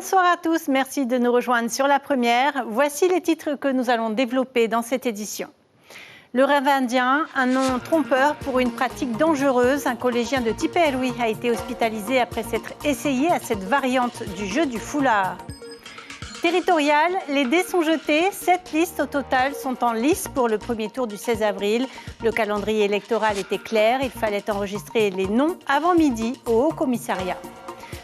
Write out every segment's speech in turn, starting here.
Bonsoir à tous, merci de nous rejoindre sur La Première. Voici les titres que nous allons développer dans cette édition. Le rêve indien, un nom trompeur pour une pratique dangereuse. Un collégien de Tipperary a été hospitalisé après s'être essayé à cette variante du jeu du foulard. Territorial, les dés sont jetés. 7 listes au total sont en lice pour le premier tour du 16 avril. Le calendrier électoral était clair, il fallait enregistrer les noms avant midi au Haut Commissariat.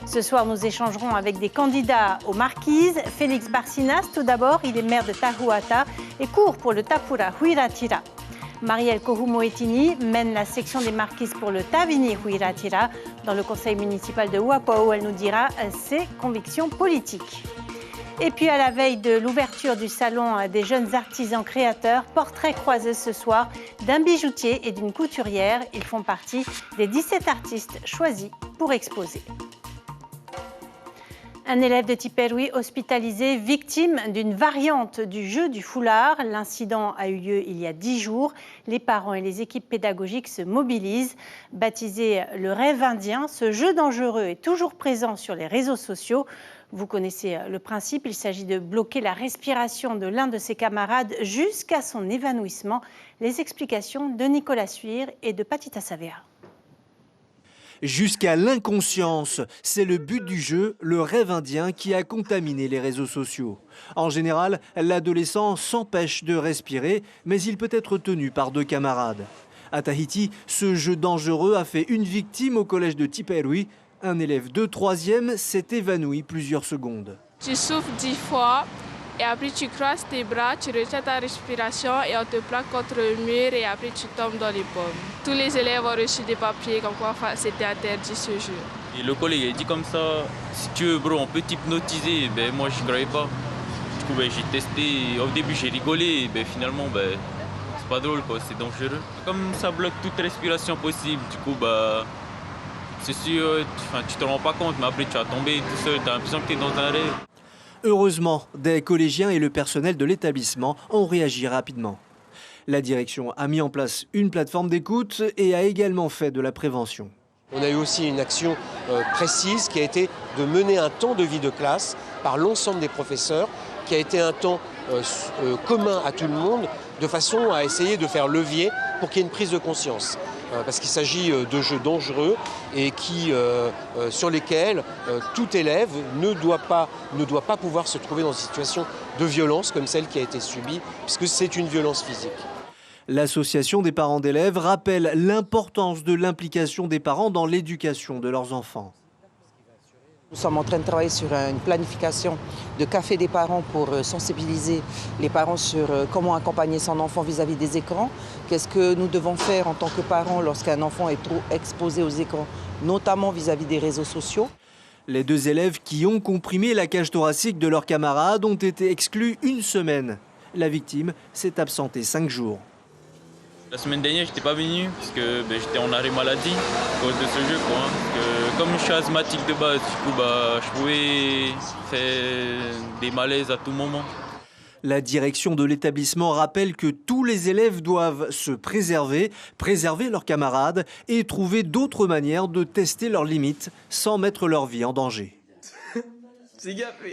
Ce soir, nous échangerons avec des candidats aux marquises. Félix Barcinas, tout d'abord, il est maire de Tahuata et court pour le Tapura Huiratira. Marielle Kohumoetini mène la section des marquises pour le Tavini Huiratira dans le conseil municipal de Huapo, où elle nous dira ses convictions politiques. Et puis à la veille de l'ouverture du salon des jeunes artisans créateurs, portrait croisé ce soir d'un bijoutier et d'une couturière. Ils font partie des 17 artistes choisis pour exposer. Un élève de Tipperary hospitalisé, victime d'une variante du jeu du foulard. L'incident a eu lieu il y a 10 jours. Les parents et les équipes pédagogiques se mobilisent. Baptisé le rêve indien, ce jeu dangereux est toujours présent sur les réseaux sociaux. Vous connaissez le principe, il s'agit de bloquer la respiration de l'un de ses camarades jusqu'à son évanouissement. Les explications de Nicolas Suire et de Patita Savea. Jusqu'à l'inconscience, c'est le but du jeu, le rêve indien, qui a contaminé les réseaux sociaux. En général, l'adolescent s'empêche de respirer, mais il peut être tenu par 2 camarades. À Tahiti, ce jeu dangereux a fait une victime au collège de Tipperary. Un élève de 3e s'est évanoui plusieurs secondes. Tu souffles 10 fois et après tu croises tes bras, tu retiens ta respiration et on te plaque contre le mur et après tu tombes dans les pommes. Tous les élèves ont reçu des papiers comme quoi c'était interdit ce jeu. Et le collègue a dit comme ça, si tu veux bro, on peut t'hypnotiser. Ben moi je croyais pas. Du coup j'ai testé, au début j'ai rigolé, finalement c'est pas drôle quoi, c'est dangereux. Comme ça bloque toute respiration possible, du coup c'est sûr, tu te rends pas compte, mais après tu vas tomber tout seul, tu as l'impression que tu es dans un rêve. Heureusement, des collégiens et le personnel de l'établissement ont réagi rapidement. La direction a mis en place une plateforme d'écoute et a également fait de la prévention. On a eu aussi une action précise qui a été de mener un temps de vie de classe par l'ensemble des professeurs, qui a été un temps commun à tout le monde, de façon à essayer de faire levier pour qu'il y ait une prise de conscience. Parce qu'il s'agit de jeux dangereux et sur lesquels tout élève ne doit pas pouvoir se trouver dans une situation de violence comme celle qui a été subie, puisque c'est une violence physique. L'association des parents d'élèves rappelle l'importance de l'implication des parents dans l'éducation de leurs enfants. Nous sommes en train de travailler sur une planification de café des parents pour sensibiliser les parents sur comment accompagner son enfant vis-à-vis des écrans. Qu'est-ce que nous devons faire en tant que parents lorsqu'un enfant est trop exposé aux écrans, notamment vis-à-vis des réseaux sociaux. Les 2 élèves qui ont comprimé la cage thoracique de leurs camarades ont été exclus une semaine. La victime s'est absentée 5 jours. La semaine dernière, j'étais pas venu parce que j'étais en arrêt maladie à cause de ce jeu. Comme je suis asthmatique de base, du coup, je pouvais faire des malaises à tout moment. La direction de l'établissement rappelle que tous les élèves doivent se préserver leurs camarades et trouver d'autres manières de tester leurs limites sans mettre leur vie en danger.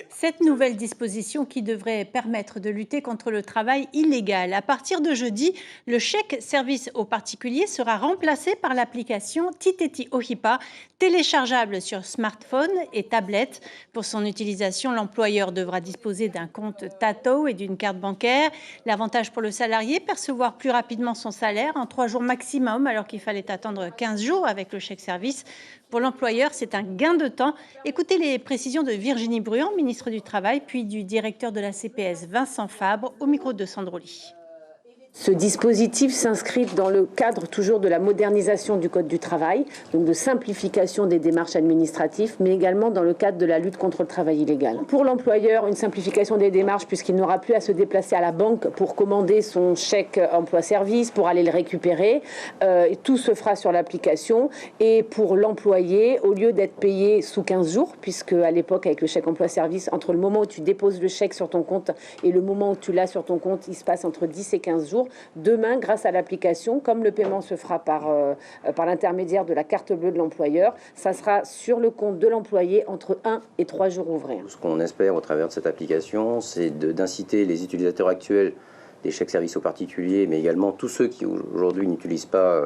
Cette nouvelle disposition qui devrait permettre de lutter contre le travail illégal. À partir de jeudi, le chèque service aux particuliers sera remplacé par l'application Titeti Ohipa, téléchargeable sur smartphone et tablette. Pour son utilisation, l'employeur devra disposer d'un compte Tato et d'une carte bancaire. L'avantage pour le salarié, percevoir plus rapidement son salaire en 3 jours maximum, alors qu'il fallait attendre 15 jours avec le chèque service. Pour l'employeur, c'est un gain de temps. Écoutez les précisions de Virginie Bruand, ministre du Travail, puis du directeur de la CPS, Vincent Fabre, au micro de Sandroli. Ce dispositif s'inscrit dans le cadre toujours de la modernisation du Code du travail, donc de simplification des démarches administratives, mais également dans le cadre de la lutte contre le travail illégal. Pour l'employeur, une simplification des démarches puisqu'il n'aura plus à se déplacer à la banque pour commander son chèque emploi-service, pour aller le récupérer. Tout se fera sur l'application. Et pour l'employé, au lieu d'être payé sous 15 jours, puisque à l'époque, avec le chèque emploi-service, entre le moment où tu déposes le chèque sur ton compte et le moment où tu l'as sur ton compte, il se passe entre 10 et 15 jours, demain, grâce à l'application, comme le paiement se fera par l'intermédiaire de la carte bleue de l'employeur, ça sera sur le compte de l'employé entre 1 et 3 jours ouvrés. Ce qu'on espère au travers de cette application, c'est d'inciter les utilisateurs actuels des chèques services aux particuliers, mais également tous ceux qui aujourd'hui n'utilisent pas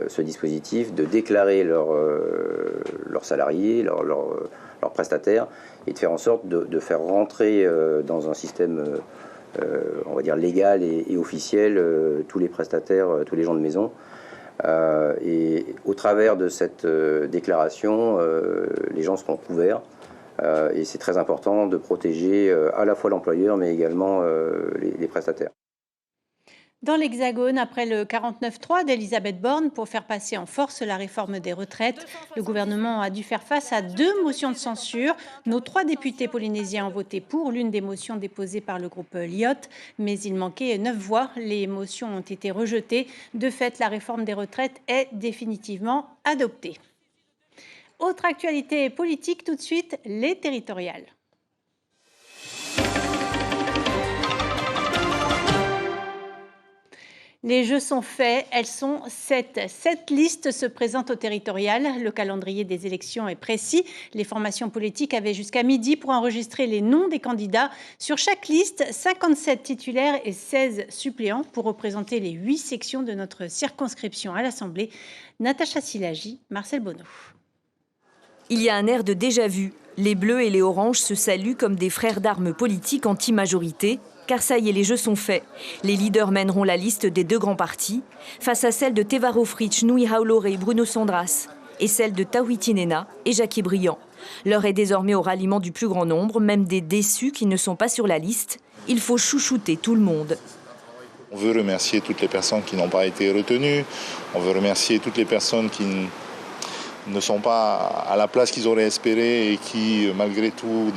ce dispositif, de déclarer leurs salariés, leurs prestataires, et de faire en sorte de faire rentrer dans un système, on va dire, légal et officiel tous les prestataires, tous les gens de maison. Et au travers de cette déclaration, les gens seront couverts. Et c'est très important de protéger à la fois l'employeur, mais également les prestataires. Dans l'Hexagone, après le 49-3 d'Elisabeth Borne pour faire passer en force la réforme des retraites, le gouvernement a dû faire face à 2 motions de censure. Nos 3 députés polynésiens ont voté pour l'une des motions déposées par le groupe LIOT, mais il manquait 9 voix. Les motions ont été rejetées. De fait, la réforme des retraites est définitivement adoptée. Autre actualité politique, tout de suite, les territoriales. Les jeux sont faits, elles sont 7. 7 listes se présentent au territorial. Le calendrier des élections est précis. Les formations politiques avaient jusqu'à midi pour enregistrer les noms des candidats. Sur chaque liste, 57 titulaires et 16 suppléants pour représenter les 8 sections de notre circonscription à l'Assemblée. Natacha Silagi, Marcel Bonneau. Il y a un air de déjà-vu. Les bleus et les oranges se saluent comme des frères d'armes politiques anti-majorité. Car ça y est, les jeux sont faits. Les leaders mèneront la liste des 2 grands partis, face à celle de Tevaro Fritsch, Nui Haulore et Bruno Sandras, et celle de Tahouiti Nena et Jackie Briand. L'heure est désormais au ralliement du plus grand nombre, même des déçus qui ne sont pas sur la liste. Il faut chouchouter tout le monde. On veut remercier toutes les personnes qui n'ont pas été retenues. On veut remercier toutes les personnes qui ne sont pas à la place qu'ils auraient espéré et qui, malgré tout,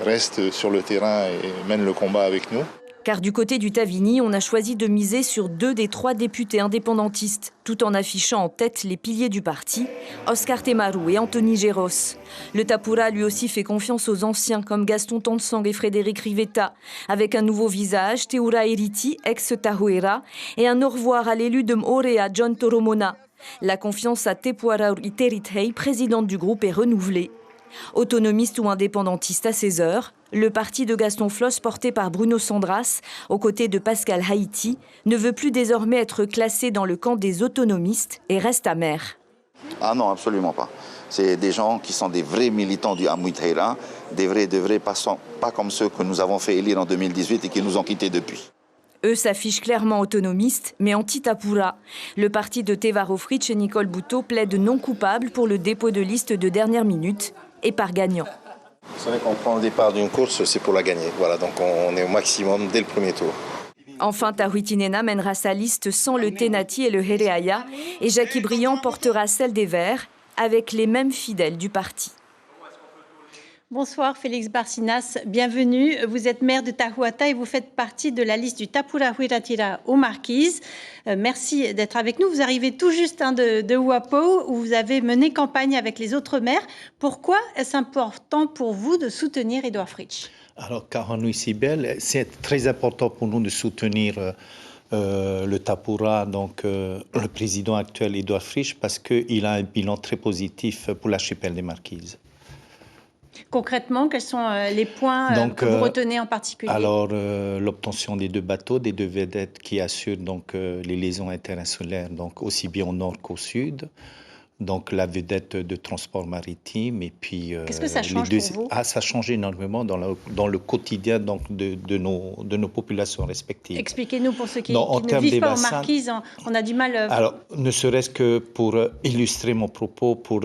restent sur le terrain et mènent le combat avec nous. Car du côté du Tavini, on a choisi de miser sur 2 des 3 députés indépendantistes, tout en affichant en tête les piliers du parti, Oscar Temaru et Anthony Géros. Le Tapura lui aussi fait confiance aux anciens comme Gaston Tonsang et Frédéric Rivetta, avec un nouveau visage, Teura Eriti, ex-Tahuera, et un au revoir à l'élu de M'Orea, John Toromona. La confiance à Tepuara Iterithei, présidente du groupe, est renouvelée. Autonomiste ou indépendantiste à 16 heures, le parti de Gaston Floss, porté par Bruno Sandras, aux côtés de Pascal Haïti, ne veut plus désormais être classé dans le camp des autonomistes et reste amer. Ah non, absolument pas. C'est des gens qui sont des vrais militants du Amuiteira, des vrais passants, pas comme ceux que nous avons fait élire en 2018 et qui nous ont quittés depuis. Eux s'affichent clairement autonomistes, mais anti-Tapura. Le parti de Tevaro Fritsch et Nicole Bouteau plaide non coupable pour le dépôt de liste de dernière minute et par gagnant. Vous savez qu'on prend le départ d'une course, c'est pour la gagner. Voilà, donc on est au maximum dès le premier tour. Enfin, Tahouiti Nena mènera sa liste sans le Tenati et le Hereaya, et Jackie Briand portera celle des Verts, avec les mêmes fidèles du parti. Bonsoir Félix Barcinas, bienvenue. Vous êtes maire de Tahuata et vous faites partie de la liste du Tapura Huiratira aux Marquises. Merci d'être avec nous. Vous arrivez tout juste de Huapo où vous avez mené campagne avec les autres maires. Pourquoi est-ce important pour vous de soutenir Édouard Fritsch? Alors, Karanui Sibel, c'est très important pour nous de soutenir le Tapura, donc le président actuel Édouard Fritsch, parce qu'il a un bilan très positif pour l'archipel des Marquises. Concrètement, quels sont les points que vous retenez en particulier? Alors, l'obtention des 2 bateaux, des 2 vedettes qui assurent les liaisons interinsulaires, donc aussi bien au nord qu'au sud. Donc, la vedette de transport maritime et puis... Qu'est-ce que ça change pour vous? Ça change énormément dans le quotidien de nos populations respectives. Expliquez-nous pour ceux qui ne vivent pas aux Marquises, on a du mal... Alors, ne serait-ce que pour illustrer mon propos, pour...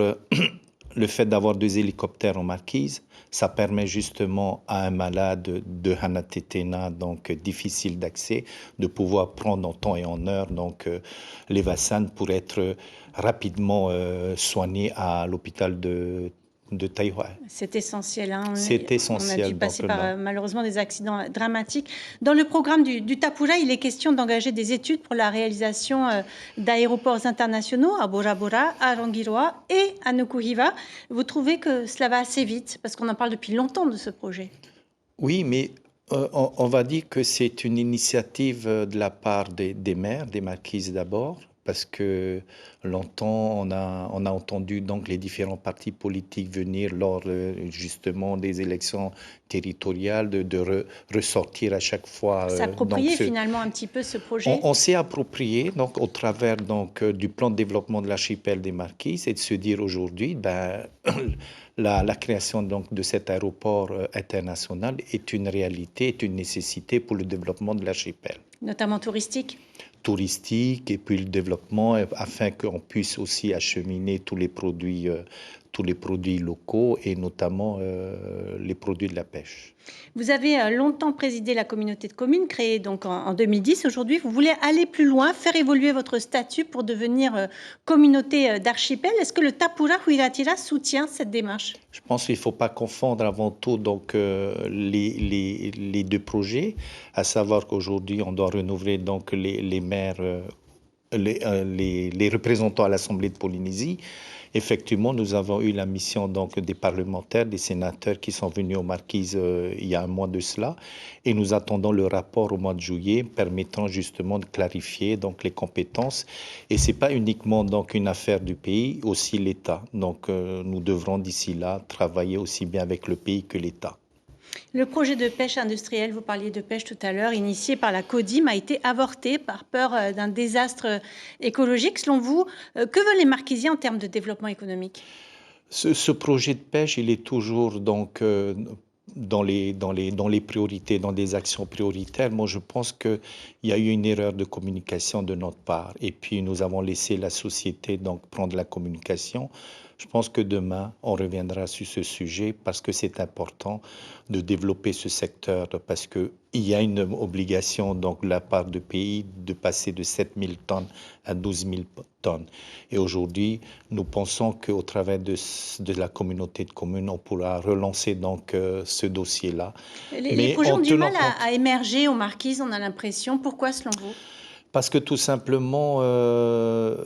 Le fait d'avoir 2 hélicoptères en Marquise, ça permet justement à un malade de Hanatetena, donc difficile d'accès, de pouvoir prendre en temps et en heure les Vassan pour être rapidement soigné à l'hôpital de Taïwan. C'est essentiel. C'est essentiel. On a dû passer par malheureusement des accidents dramatiques. Dans le programme du Tapura, il est question d'engager des études pour la réalisation d'aéroports internationaux à Bora Bora, à Rangiroa et à Nukuhiva. Vous trouvez que cela va assez vite? Parce qu'on en parle depuis longtemps de ce projet. Oui, mais On va dire que c'est une initiative de la part des maires, des marquises d'abord, parce que longtemps on a entendu donc les différents partis politiques venir lors justement des élections territoriales de ressortir à chaque fois. S'approprier finalement un petit peu ce projet. On s'est approprié donc au travers donc du plan de développement de l'archipel des Marquises et de se dire aujourd'hui la création donc de cet aéroport international est une réalité, est une nécessité pour le développement de l'archipel. Notamment touristique et puis le développement afin qu'on puisse aussi acheminer tous les produits locaux et notamment les produits de la pêche. Vous avez longtemps présidé la communauté de communes créée donc en 2010. Aujourd'hui, vous voulez aller plus loin, faire évoluer votre statut pour devenir communauté d'archipel. Est-ce que le Tapura Huiratira soutient cette démarche? Je pense qu'il ne faut pas confondre avant tout donc, les deux projets, à savoir qu'aujourd'hui, on doit renouveler donc, les maires, les représentants à l'Assemblée de Polynésie. Effectivement, nous avons eu la mission donc, des parlementaires, des sénateurs qui sont venus aux Marquises il y a un mois de cela. Et nous attendons le rapport au mois de juillet permettant justement de clarifier donc, les compétences. Et ce n'est pas uniquement donc, une affaire du pays, aussi l'État. Donc nous devrons d'ici là travailler aussi bien avec le pays que l'État. Le projet de pêche industrielle, vous parliez de pêche tout à l'heure, initié par la CODIM, a été avorté par peur d'un désastre écologique. Selon vous, que veulent les Marquisiens en termes de développement économique? Ce projet de pêche, il est toujours donc dans les priorités, dans des actions prioritaires. Moi, je pense qu'il y a eu une erreur de communication de notre part. Et puis, nous avons laissé la société donc prendre la communication. Je pense que demain, on reviendra sur ce sujet parce que c'est important de développer ce secteur parce qu'il y a une obligation donc, de la part du pays de passer de 7 000 tonnes à 12 000 tonnes. Et aujourd'hui, nous pensons qu'au travers de la communauté de communes, on pourra relancer donc, ce dossier-là. Les projets ont du mal à émerger aux Marquises, on a l'impression. Pourquoi, selon vous? Parce que tout simplement,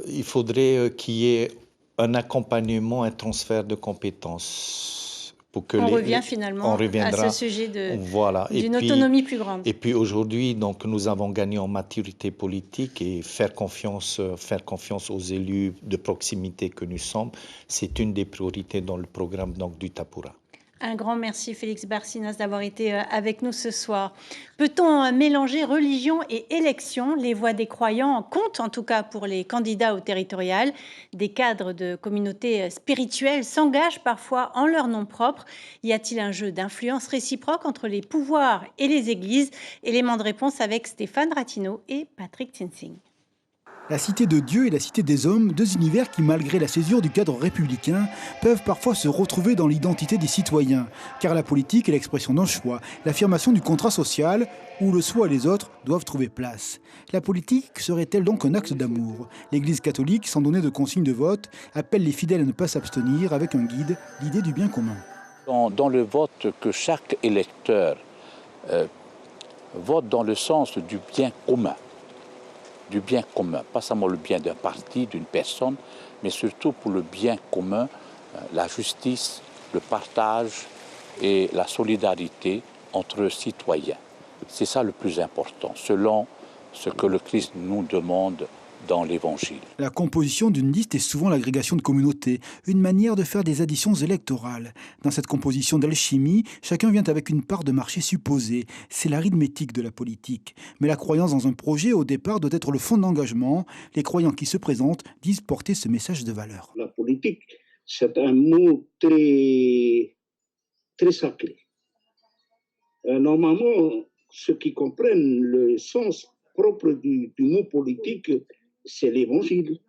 il faudrait qu'il y ait un accompagnement, un transfert de compétences. Pour que on revient finalement à ce sujet d'une autonomie plus grande. Et puis aujourd'hui, donc, nous avons gagné en maturité politique et faire confiance aux élus de proximité que nous sommes, c'est une des priorités dans le programme donc, du Tapura. Un grand merci Félix Barcinas d'avoir été avec nous ce soir. Peut-on mélanger religion et élection? Les voix des croyants comptent en tout cas pour les candidats au territorial. Des cadres de communautés spirituelles s'engagent parfois en leur nom propre. Y a-t-il un jeu d'influence réciproque entre les pouvoirs et les églises? Élément de réponse avec Stéphane Ratino et Patrick Tinsing. La cité de Dieu et la cité des hommes, deux univers qui, malgré la césure du cadre républicain, peuvent parfois se retrouver dans l'identité des citoyens. Car la politique est l'expression d'un choix, l'affirmation du contrat social, où le soi et les autres doivent trouver place. La politique serait-elle donc un acte d'amour? L'Église catholique, sans donner de consigne de vote, appelle les fidèles à ne pas s'abstenir avec un guide, l'idée du bien commun. Dans le vote, que chaque électeur vote dans le sens du bien commun. Du bien commun, pas seulement le bien d'un parti, d'une personne, mais surtout pour le bien commun, la justice, le partage et la solidarité entre citoyens. C'est ça le plus important, selon ce que le Christ nous demande dans l'Évangile. La composition d'une liste est souvent l'agrégation de communautés, une manière de faire des additions électorales. Dans cette composition d'alchimie, chacun vient avec une part de marché supposée. C'est l'arithmétique de la politique. Mais la croyance dans un projet, au départ, doit être le fond d'engagement. Les croyants qui se présentent disent porter ce message de valeur. La politique, c'est un mot très, très sacré. Normalement, ceux qui comprennent le sens propre du mot politique, c'est l'Évangile.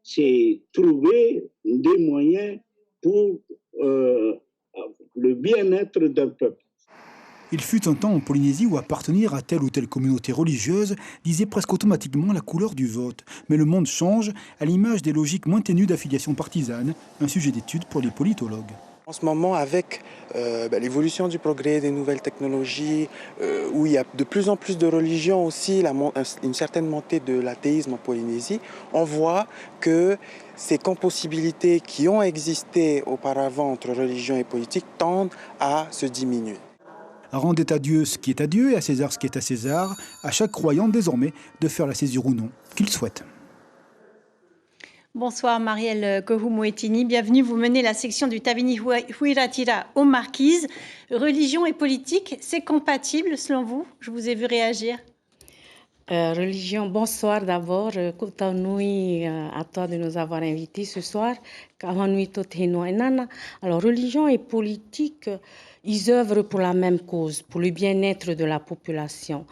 C'est trouver des moyens pour le bien-être d'un peuple. Il fut un temps en Polynésie où appartenir à telle ou telle communauté religieuse disait presque automatiquement la couleur du vote. Mais le monde change à l'image des logiques moins ténues d'affiliation partisane, un sujet d'étude pour les politologues. En ce moment, avec l'évolution du progrès, des nouvelles technologies, où il y a de plus en plus de religions aussi, une certaine montée de l'athéisme en Polynésie, on voit que ces compossibilités qui ont existé auparavant entre religion et politique tendent à se diminuer. Rendez à Dieu ce qui est à Dieu et à César ce qui est à César, à chaque croyant désormais de faire la césure ou non qu'il souhaite. Bonsoir Marielle Kohu-Moetini, bienvenue. Vous menez la section du Tavini Huiratira aux Marquises. Religion et politique, c'est compatible selon vous? Je vous ai vu réagir. Religion, bonsoir d'abord. Koutaoui à toi de nous avoir invités ce soir. Alors religion et politique, ils œuvrent pour la même cause, pour le bien-être de la population.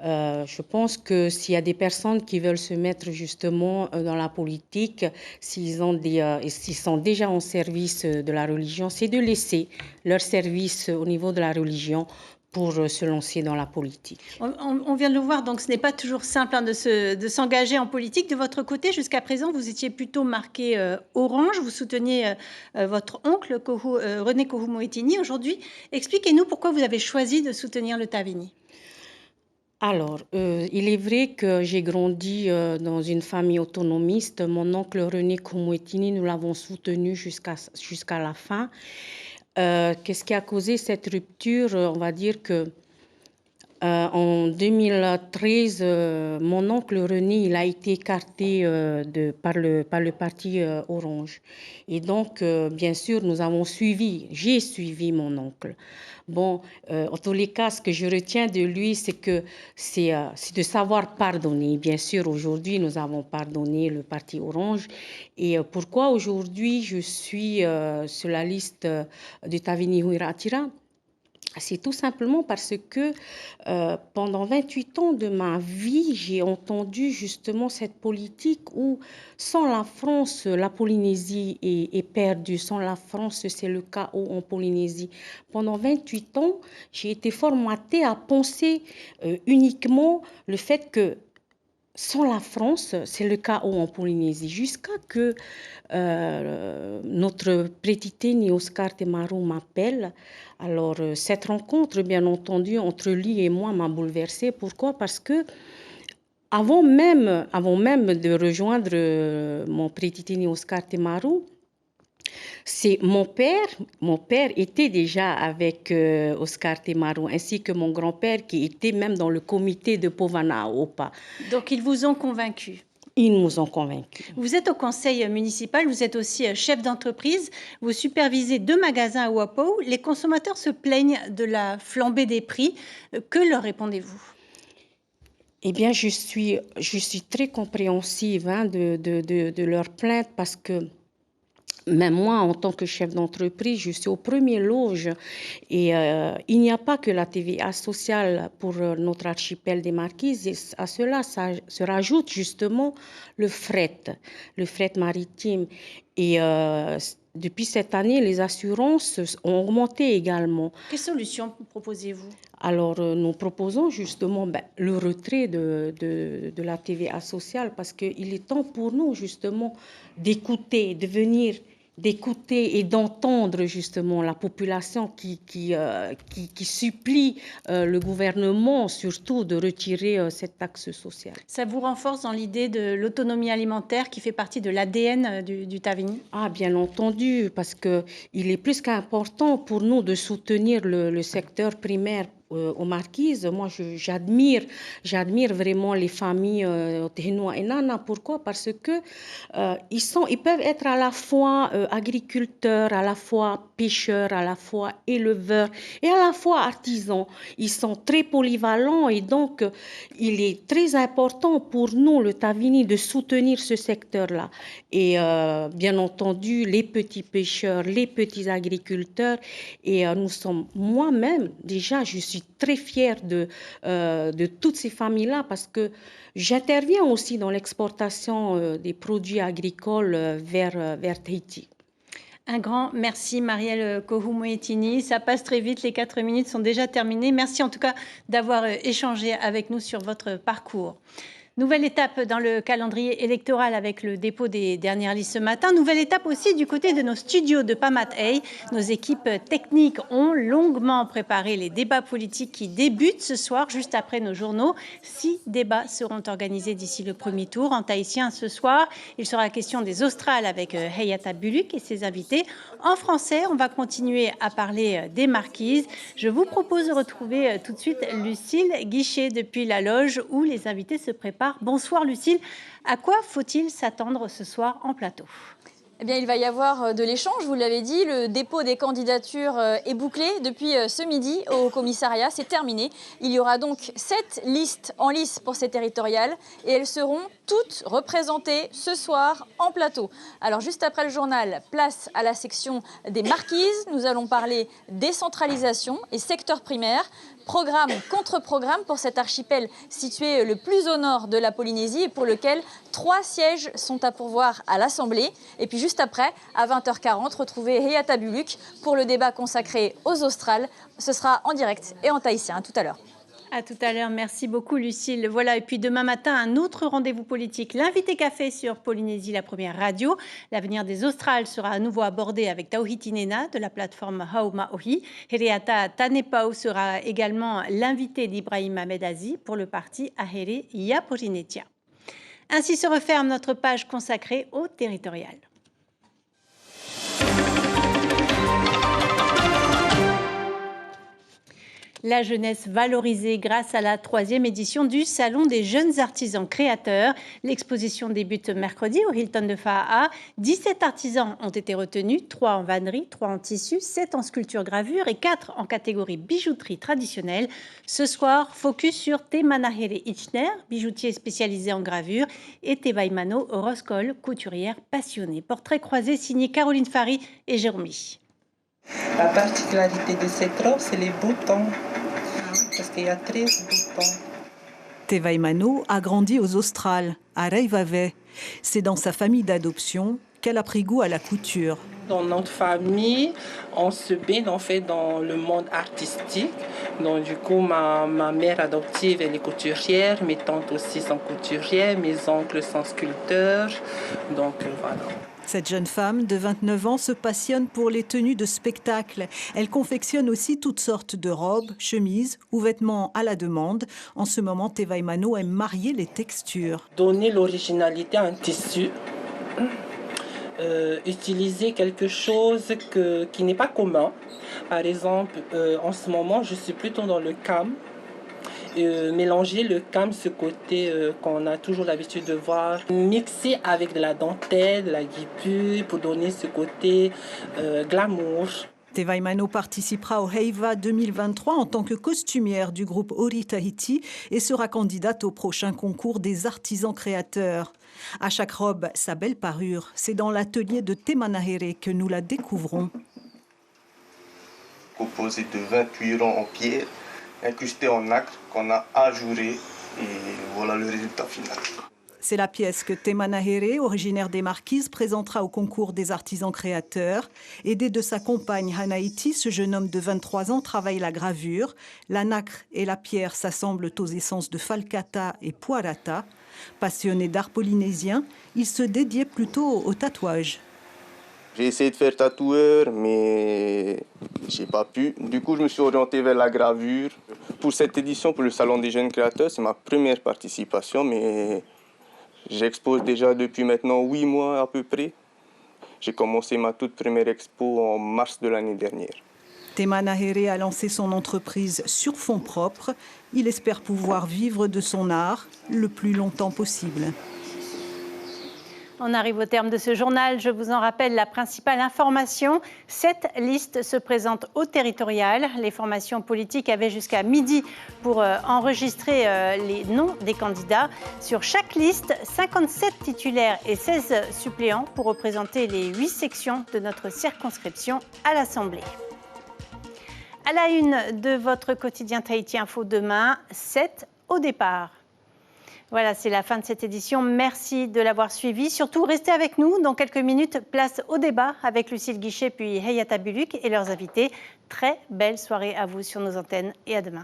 Je pense que s'il y a des personnes qui veulent se mettre justement dans la politique, s'ils sont déjà en service de la religion, c'est de laisser leur service au niveau de la religion pour se lancer dans la politique. On vient de le voir, donc ce n'est pas toujours simple de s'engager en politique. De votre côté, jusqu'à présent, vous étiez plutôt marqué orange. Vous souteniez votre oncle, René Kohu-Moetini. Aujourd'hui, expliquez-nous pourquoi vous avez choisi de soutenir le Tavini. Alors, il est vrai que j'ai grandi dans une famille autonomiste. Mon oncle René Kohu-Moetini, nous l'avons soutenu jusqu'à la fin. Qu'est-ce qui a causé cette rupture? On va dire que en 2013, mon oncle René, il a été écarté par le parti Orange. Et donc, bien sûr, j'ai suivi mon oncle. Bon, en tous les cas, ce que je retiens de lui, c'est de savoir pardonner. Bien sûr, aujourd'hui, nous avons pardonné le parti Orange. Et pourquoi aujourd'hui je suis sur la liste du Tavini Huiratira? C'est tout simplement parce que pendant 28 ans de ma vie, j'ai entendu justement cette politique où sans la France, la Polynésie est perdue. Sans la France, c'est le chaos en Polynésie. Pendant 28 ans, j'ai été formatée à penser uniquement le fait que sans la France, c'est le chaos en Polynésie. Jusqu'à que notre prétiteni Oscar Temaru m'appelle. Alors, cette rencontre, bien entendu, entre lui et moi m'a bouleversée. Pourquoi? Parce que avant même de rejoindre mon prétiteni Oscar Temaru, c'est mon père était déjà avec Oscar Temaru, ainsi que mon grand-père qui était même dans le comité de Povana Opa. Donc ils vous ont convaincu? Ils nous ont convaincus. Vous êtes au conseil municipal, vous êtes aussi chef d'entreprise, vous supervisez 2 magasins à Ouapou. Les consommateurs se plaignent de la flambée des prix. Que leur répondez-vous? Eh bien, je suis très compréhensive de leurs plaintes parce que même moi, en tant que chef d'entreprise, je suis au premier loge et il n'y a pas que la TVA sociale pour notre archipel des Marquises. Et à cela, ça se rajoute justement le fret maritime. Et depuis cette année, les assurances ont augmenté également. Quelles solutions proposez-vous? Alors, nous proposons justement le retrait de la TVA sociale parce qu'il est temps pour nous justement d'écouter et d'entendre justement la population qui supplie le gouvernement surtout de retirer cette taxe sociale. Ça vous renforce dans l'idée de l'autonomie alimentaire qui fait partie de l'ADN du Tavini? Ah, bien entendu, parce qu'il est plus qu'important pour nous de soutenir le secteur primaire aux Marquises. Moi, j'admire vraiment les familles Tehinoa et Nana. Pourquoi? Parce que ils peuvent être à la fois agriculteurs, à la fois pêcheurs, à la fois éleveurs et à la fois artisans. Ils sont très polyvalents et donc il est très important pour nous, le Tavini, de soutenir ce secteur-là. Et bien entendu, les petits pêcheurs, les petits agriculteurs. Et nous sommes moi-même, déjà, je suis très fière de toutes ces familles-là parce que j'interviens aussi dans l'exportation des produits agricoles vers Tahiti. Un grand merci Marielle Kohu-Moetini. Ça passe très vite, les 4 minutes sont déjà terminées. Merci en tout cas d'avoir échangé avec nous sur votre parcours. Nouvelle étape dans le calendrier électoral avec le dépôt des dernières listes ce matin. Nouvelle étape aussi du côté de nos studios de Pamat-Ay. Nos équipes techniques ont longuement préparé les débats politiques qui débutent ce soir, juste après nos journaux. 6 débats seront organisés d'ici le premier tour. En tahitien ce soir, il sera question des Australes avec Hayata Buluk et ses invités. En français, on va continuer à parler des marquises. Je vous propose de retrouver tout de suite Lucille Guichet depuis la loge où les invités se préparent. Bonsoir Lucille, à quoi faut-il s'attendre ce soir en plateau ? Eh bien, il va y avoir de l'échange, vous l'avez dit. Le dépôt des candidatures est bouclé depuis ce midi au commissariat. C'est terminé. Il y aura donc 7 listes en lice pour ces territoriales et elles seront toutes représentées ce soir en plateau. Alors, juste après le journal, place à la section des marquises. Nous allons parler décentralisation et secteur primaire. Programme contre programme pour cet archipel situé le plus au nord de la Polynésie et pour lequel 3 sièges sont à pourvoir à l'Assemblée. Et puis juste après, à 20h40, retrouvez Hayata Buluk pour le débat consacré aux Australes. Ce sera en direct et en tahitien. À tout à l'heure. À tout à l'heure, merci beaucoup Lucille. Voilà, et puis demain matin, un autre rendez-vous politique, l'invité café sur Polynésie, la première radio. L'avenir des Australes sera à nouveau abordé avec Tauhiti Nena de la plateforme Haumaohi. Hereata Tanepau sera également l'invité d'Ibrahim Ahmed Aziz pour le parti Ahere Ia Porinetia. Ainsi se referme notre page consacrée au territorial. La jeunesse valorisée grâce à la 3e édition du Salon des jeunes artisans créateurs. L'exposition débute mercredi au Hilton de Faa'a. 17 artisans ont été retenus, 3 en vannerie, 3 en tissu, 7 en sculpture gravure et 4 en catégorie bijouterie traditionnelle. Ce soir, focus sur Te Manahere Ichner, bijoutier spécialisé en gravure, et Te Vaimano Roskol, couturière passionnée. Portrait croisé signé Caroline Fary et Jérôme. La particularité de cette robe, c'est les boutons, parce qu'il y a 13 boutons. Te Vaimano a grandi aux Australes, à Reivave. C'est dans sa famille d'adoption qu'elle a pris goût à la couture. Dans notre famille, on se baigne en fait dans le monde artistique. Donc du coup, ma mère adoptive, elle est couturière, mes tantes aussi sont couturières, mes oncles sont sculpteurs. Donc voilà. Cette jeune femme de 29 ans se passionne pour les tenues de spectacle. Elle confectionne aussi toutes sortes de robes, chemises ou vêtements à la demande. En ce moment, Te Vaimano aime marier les textures. Donner l'originalité à un tissu. Utiliser quelque chose qui n'est pas commun. Par exemple, en ce moment, je suis plutôt dans le cam. Mélanger le cam, ce côté qu'on a toujours l'habitude de voir, mixer avec de la dentelle, de la guipure pour donner ce côté glamour. Te Vaimano participera au Heiva 2023 en tant que costumière du groupe Ori Tahiti et sera candidate au prochain concours des artisans créateurs. À chaque robe, sa belle parure. C'est dans l'atelier de Te Manahere que nous la découvrons. Composé de 28 rangs en pierre, incrusté en nacre qu'on a ajouré et voilà le résultat final. C'est la pièce que Te Manahere, originaire des Marquises, présentera au concours des artisans créateurs. Aidé de sa compagne Hanaiti, ce jeune homme de 23 ans travaille la gravure. La nacre et la pierre s'assemblent aux essences de falcata et puarata. Passionné d'art polynésien, il se dédiait plutôt au tatouage. J'ai essayé de faire tatoueur, mais j'ai pas pu. Du coup, je me suis orienté vers la gravure. Pour cette édition, pour le Salon des jeunes créateurs, c'est ma première participation, mais j'expose déjà depuis maintenant 8 mois à peu près. J'ai commencé ma toute première expo en mars de l'année dernière. Te Manahere a lancé son entreprise sur fonds propres. Il espère pouvoir vivre de son art le plus longtemps possible. On arrive au terme de ce journal. Je vous en rappelle la principale information. 7 listes se présentent au territorial. Les formations politiques avaient jusqu'à midi pour enregistrer les noms des candidats. Sur chaque liste, 57 titulaires et 16 suppléants pour représenter les 8 sections de notre circonscription à l'Assemblée. À la une de votre quotidien Tahiti Info demain, 7 au départ. Voilà, c'est la fin de cette édition. Merci de l'avoir suivi. Surtout, restez avec nous. Dans quelques minutes, place au débat avec Lucille Guichet puis Hayata Buluk et leurs invités. Très belle soirée à vous sur nos antennes et à demain.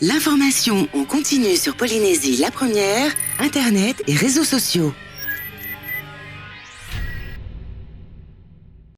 L'information en continu sur Polynésie la première, Internet et réseaux sociaux.